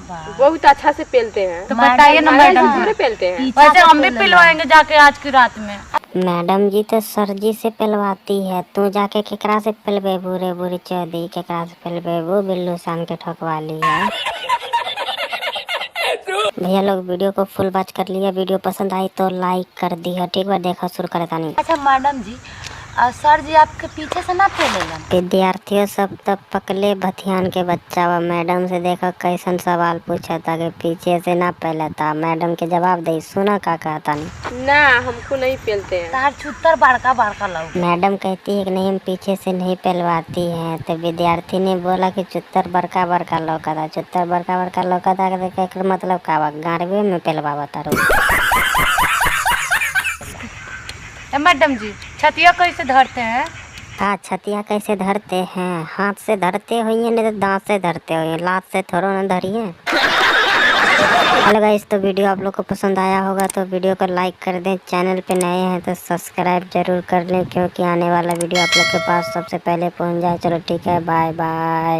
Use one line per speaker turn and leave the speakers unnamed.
बहुत अच्छा से पेलते हैं।
तो बताइए ना मैडम जी,
पेलते हैं।
वैसे हम भी पिलवाएंगे जाके आज की रात में।
मैडम जी तो सर जी से पिलवाती है, तू जाके केकरा से पिलवेबू रे बुरी चौधरी, केकरा से पिलवेबू? बिल्लू शान के ठोकवाली है। भैया लोग वीडियो को फुल वॉच कर लिया, वीडियो पसंद आई तो लाइक कर दी है, ठीक है? देखा शुरू करे तानी।
अच्छा मैडम जी, सर जी आपके पीछे से ना पेलेगा?
विद्यार्थियों सब तब पकले भथियान के बच्चा व मैडम से देखा कैसन सवाल पूछा था कि पीछे से ना पहले था। मैडम के जवाब दे, सुना का कहता नहीं
ना हमको नहीं पेलते हैं।
तार छुत्तर बड़का बड़का लोग।
मैडम कहती है कि नहीं हम पीछे से नहीं पहलवाती हैं, तो विद्यार्थी ने बोला कि चुत्तर बड़का बड़का लौका था। चुत्तर बड़का बड़का लौका था मतलब का गारवे में पहलवा तारू।
मैडम जी छतिया कैसे धरते हैं?
हाँ, छतिया कैसे धरते हैं? हाथ से धरते होइए, नहीं तो दांत से धरते होइए, लात से थोड़ा ना धरिए। हेलो गाइस, तो वीडियो आप लोग को पसंद आया होगा तो वीडियो को लाइक कर दें। चैनल पे नए हैं तो सब्सक्राइब जरूर कर लें, क्योंकि आने वाला वीडियो आप लोग के पास सबसे पहले पहुंच जाए। चलो ठीक है, बाय बाय।